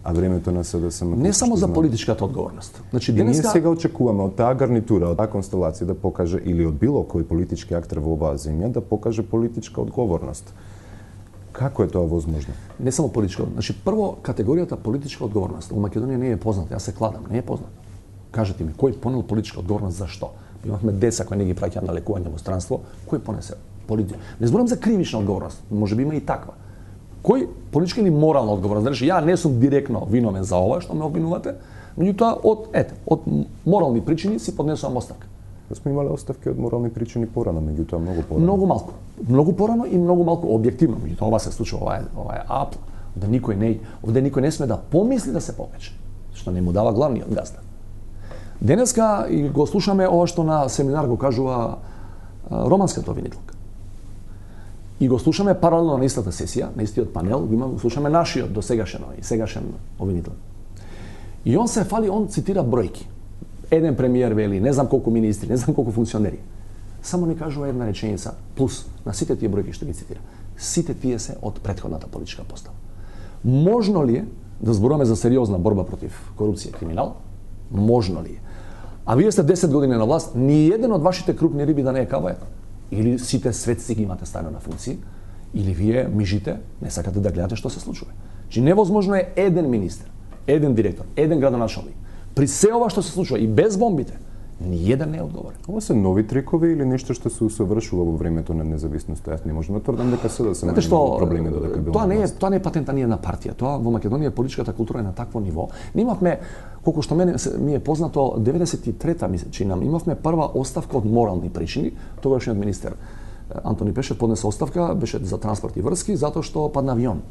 А времето на СДСМ не само за политичката одговорност. Значи денеска ние сега очекуваме од таа гарнитура, од таа констелација да покаже или од било кој политички актер во оваа земја да покаже политичка одговорност. Како е тоа возможно? Не само политичка, значи прво категоријата политичка одговорност во Македонија не е позната, јас се кладам, не е позната. Кажете ми, кој понел политичка одговорност за што? Имавме деца кои не ги праќаа на лекување во странство, кој понесе политика? Не зборам за кривична одговорност, можеби има и таква. Кој политичка или морална одговорност? Значи ја не сум директно виновен за ова што ме обвинувате, меѓутоа од морални причини си поднесувам оставка. Сме имале оставки од морални причини порано, меѓутоа многу порано. Многу малку. Многу порано и многу малку објективно. Меѓутоа ова се случува, ова е апл, да никој не сме да помисли да се попече, што не му дава главниот газда. Денеска и го слушаме ова што на семинар го кажува романската обвинителка. И го слушаме паралелно на истата сесија, на истиот панел, го слушаме нашиот досегашен и сегашен обвинител. И он се фали, он цитира бројки. Еден премиер вели, не знам колку министри, не знам колку функционери. Само ни кажува една реченица, плюс на сите тие бројки што ги цитира. Сите тие се од претходната политичка постава. Можно ли е да зборуваме за сериозна борба против корупција и криминал? Можно ли е? А вие сте 10 години на власт, ни еден од вашите крупни риби да не е кавајат. Или сите светци ги имате ставено на функции, или вие мижите не сакате да гледате што се случува. Значи невозможно е еден министер, еден директор, еден градоначалник. При се ова што се случува и без бомбите, ни еден не е одговорен. Ова се нови трикови или нешто што се усовршува во времето на независноста? Јас не можам да тврдам дека се проблеми додека било. Тоа не е патента ни една партија. Тоа во Македонија политичката култура е на такво ниво. Ние имавме, колку што ми е познато, 93-та минам, имавме прва оставка од морални причини. Тогашниот министер Антони Пешев поднесе оставка, беше за транспорт и врски, затоа што падна авион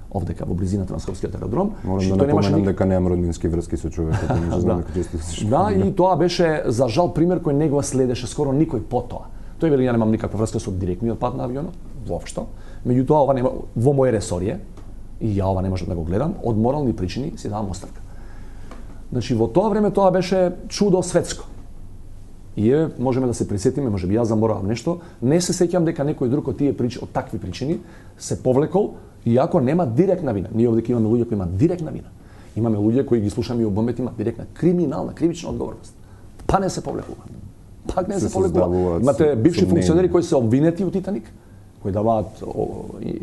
овдека во близината на Скопскиот аеродром. Морам да напоменам дека немам роднински врски со човекот, не знам дека често се Да, и тоа беше за жал пример кој не го следеше скоро никој по тоа. Тој вели ја немам никаква врска со директниот пат на авионот, воопшто. Меѓутоа ова нема во мој ресор е и ја ова не можам да го гледам, од морални причини си давам оставка. Значи во тоа време тоа беше чудо светско. И можеме да се присетиме, можеби јас заборавам нешто, не се сеќам дека некој друг од тие од такви причини се повлекол, иако нема директна вина. Ние овде имаме луѓе кои имаат директна вина. Имаме луѓе кои ги слушаме и обомет имаат директна криминална, кривична одговорност. Па не се повлекуваат. Пак не се повлекуваат. Имате бивши функционери кои се обвинети у Титаник, кои даваат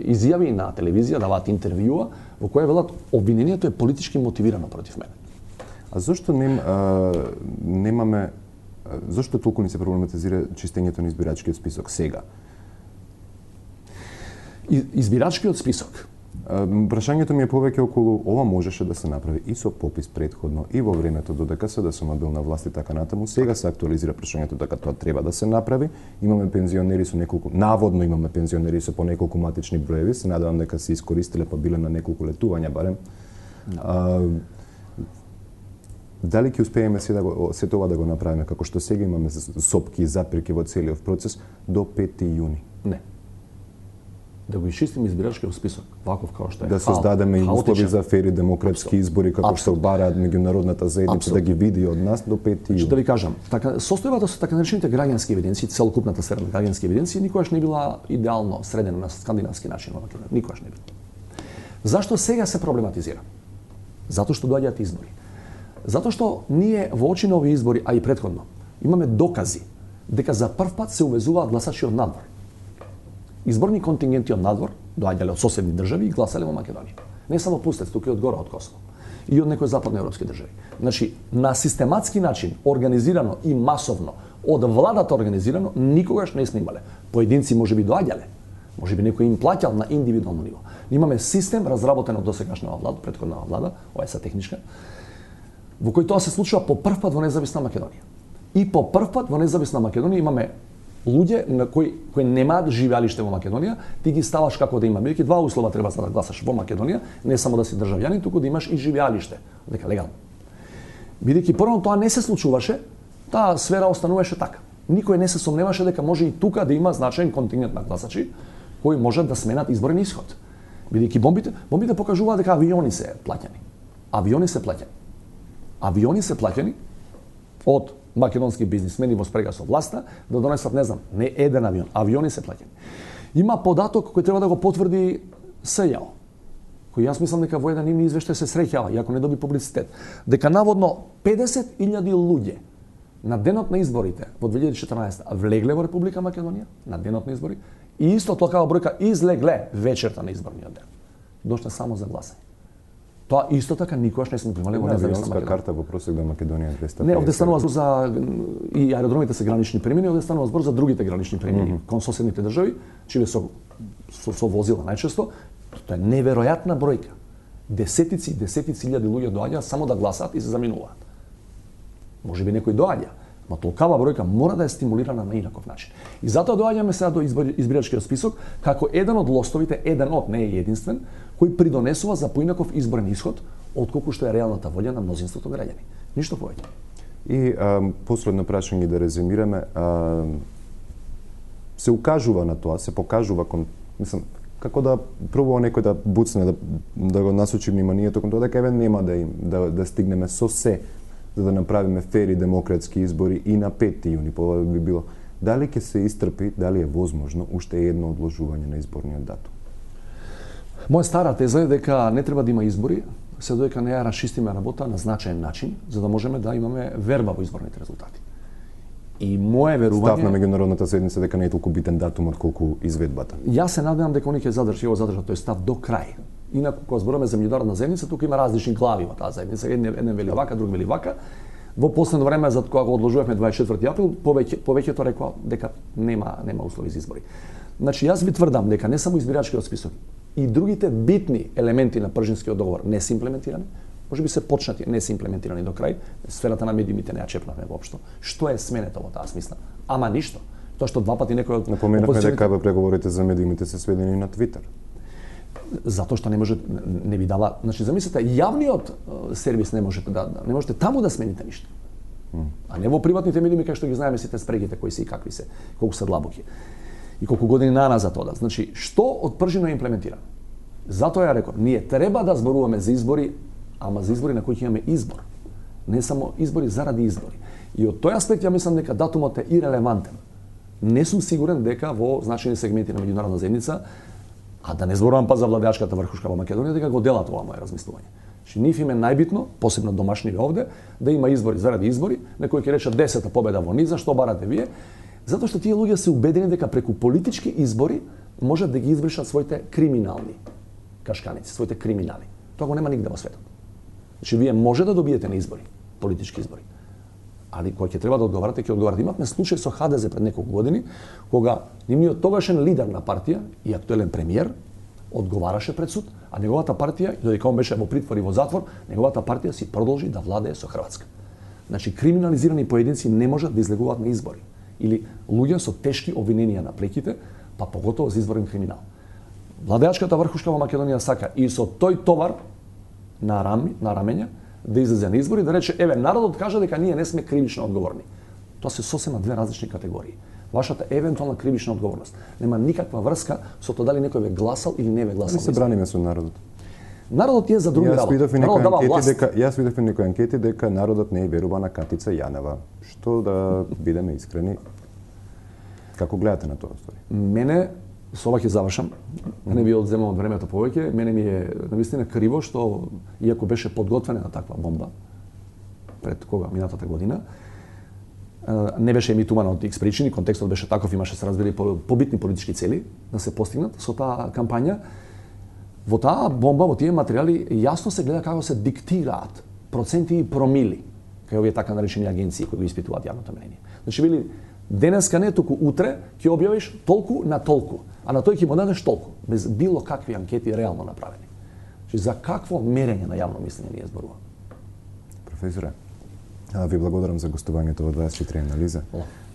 изјави на телевизија, даваат интервјуа, во кои велат обвинението е политички мотивирано против мене. А зошто немаме зошто толку ни се проблематизира чистењето на избирачкиот список сега? Избирачкиот список. Прашањето ми е повеќе околу ова можеше да се направи и со попис претходно и во времето додека СДСМ бил на власт и така натаму. Сега се актуализира прашањето дека тоа треба да се направи. Имаме пензионери со наводно имаме пензионери со по неколку матични броеви. Се надевам дека се искористиле па биле на неколку летувања барем. Дали ќе успееме се тоа да го направиме како што сега имаме сопки и запирки во целиот процес до 5 јуни? Не. Да го исчистиме избирачкиот список, ваков како што е. Да создадеме и услови за фери демократски избори како што бараат меѓународната заедница да ги види од нас до 5 јуни. Што да ви кажам, состојбата со така наречените граѓански евиденции, целокупната сфера на граѓански евиденции никогаш не била идеално средена на скандинавски начин во Македонија, никогаш не била. Зашто сега се проблематизира? Затоа што доаѓаат избори. Затоа што ние во очи на овие избори, а и претходно, имаме докази дека за прв пат се увезуваат гласачи од надвор. Изборни контингенти од надвор доаѓале од соседни држави и гласале во Македонија. Не само пустец, туку и од гора од Косово. И од некои западноевропски држави. Значи, на систематски начин, организирано и масовно, од владата организирано, никогаш не сме имале. Поединци можеби доаѓале, можеби некој им плаќал на индивидуално ниво. Имаме систем разработен од досегашната влада, претходната влада, ова е са техничка, во кој тоа се случува по прв пат во независна Македонија. И по прв пат во независна Македонија имаме луѓе на кои немаат живеалиште во Македонија, ти ги ставаш како да има. Бидејќи два услова треба за да гласаш во Македонија, не само да си државјанин, туку да имаш и живеалиште, дека легално. Бидејќи прво тоа не се случуваше, таа сфера остануваше така. Никој не се сомневаше дека може и тука да има значаен контингент на гласачи кои можат да сменат изборен исход. Бидејќи бомбите покажуваат дека авиони се плаќани. Авиони се плаќани од македонски бизнисмени во спрега со власта да донесат, не знам, не еден авион, авиони се плаќани. Има податок кој треба да го потврди СЈО, кој јас мислам дека во еден нивни извештај се среќава, иако не доби публицитет, дека наводно 50.000 луѓе на денот на изборите во 2014 влегле во Република Македонија, на денот на избори, и исто такава бројка излегле вечерта на изборниот ден. Дошле само за гласање. Тоа исто така никогаш не сме имале во независна Македонија. Карта во просек до Македонија 250. Не, овде станува збор за и аеродромите се гранични премини, овде станува збор за другите гранични премини кон соседните држави, чиле со возила најчесто. Тоа е неверојатна бројка. Десетици и десетици илјади луѓе доаѓаат само да гласаат и се заминуваат. Можеби некој доаѓа, но толкава бројка мора да е стимулирана на инаков начин. И затоа доаѓаме сега до избирачкиот список како еден од лостовите, не е единствен, кој придонесува за поинаков изборен исход отколку што е реалната волја на мнозинството граѓани. Ништо повеќе. И последно прашање да резимираме, се укажува на тоа, се покажува мислам, како да пробува некој да буцне, да го насочи вниманието кон тоа дека еве нема да стигнеме со се за да направиме фер и демократски избори и на 5 јуни, по би било. Дали ќе се истрпи, дали е возможно уште едно одложување на изборниот датум? Моја стара теза е дека не треба да има избори, се додека не ја расчистиме работа на значаен начин, за да можеме да имаме верба во изборните резултати. И мое верување... Став на меѓународната седница дека не е толку битен датум отколку изведбата. Јас се надевам дека они ќе задржат тој став до крај. Инаку, кога зборуваме за меѓународна заедница, тука има различни глави во таа заедница. Еден вели вака, друг вели вака. Во последно време, за кога го одложувавме 24 април, повеќето рекоа дека нема услови за избори. Значи, јас ви тврдам дека не само избирачкиот список, и другите битни елементи на Пржинскиот договор не се имплементирани, може би се почнати, не се имплементирани до крај, сферата на медиумите не ја чепнавме воопшто. Што е сменето во таа смисла? Ама ништо. Тоа што два пати некој од напоменавме дека преговорите за медиумите се сведени на Твитер. Затоа што не ви дава, значи замислете, јавниот сервис не можете таму да смените ништо. А не во приватните медиуми кај што ги знаеме сите спрегите кои се и какви се, колку се длабоки. И колку години наназад одат. Значи, што од пржино е имплементирано? Затоа ја реков, ние треба да зборуваме за избори, ама за избори на кои ќе имаме избор. Не само избори заради избори. И од тој аспект ја мислам дека датумот е ирелевантен. Не сум сигурен дека во значајни сегменти на меѓународна заедница, а да не зборувам па за владеачката врхушка во Македонија, дека го делат ова мое размислување. Значи, нив им е најбитно, посебно домашниве овде, да има избори заради избори, некои ќе речат 10-та победа во низа, што барате вие, затоа што тие луѓе се убедени дека преку политички избори можат да ги избришат своите криминални кашканици, своите криминали. Тоа го нема нигде во светот. Значи, вие може да добиете на избори, политички избори, али кој ќе треба да одговарате, ќе одговарате. Имавме случај со ХДЗ пред неколку години, кога нивниот тогашен лидер на партија и актуелен премиер одговараше пред суд, а неговата партија, додека он беше во притвор и во затвор, неговата партија си продолжи да владее со Хрватска. Значи, криминализирани поединци не можат да излегуваат на избори. Или луѓе со тешки обвиненија на плеките, па поготово за изборен криминал. Владеачката врхушка во Македонија сака и со тој товар на рамења да излезе на избори, да рече, еве, народот кажа дека ние не сме кривично одговорни. Тоа се сосема две различни категории. Вашата евентуална кривична одговорност нема никаква врска со тоа дали некој ве гласал или не ве гласал. Не се браниме со народот. Народот е за други работи. Јас видов и некои анкети дека народот не е верува на Катица Јанева. Што да бидеме искрени, како гледате на тоа ствари? Мене, со ова ќе завршам, не ви одземам од времето повеќе, мене ми е навистина криво што, иако беше подготвена таква бомба, пред кога, минатата година, не беше емитувана од X причини, контекстот беше таков, имаше се разбери побитни политички цели да се постигнат со таа кампања. Во таа бомба, во тие материјали, јасно се гледа како се диктираат проценти и промили, кај овие така наречени агенции кои го испитуваат јавното мнение. Значи, вели, денеска не, туку утре ќе објавиш толку на толку, а на тој ќе му дадеш толку, без било какви анкети реално направени. Значи, за какво мерење на јавно мислење ние зборуваме? Професоре, ви благодарам за гостувањето во 24 анализа.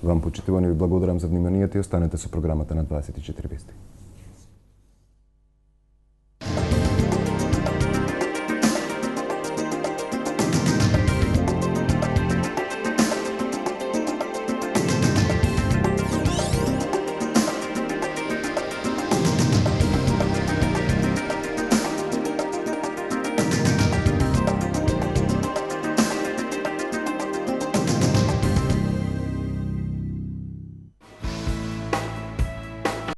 Вам, почитувани, ви благодарам за вниманието и останете со програмата на 24 вести.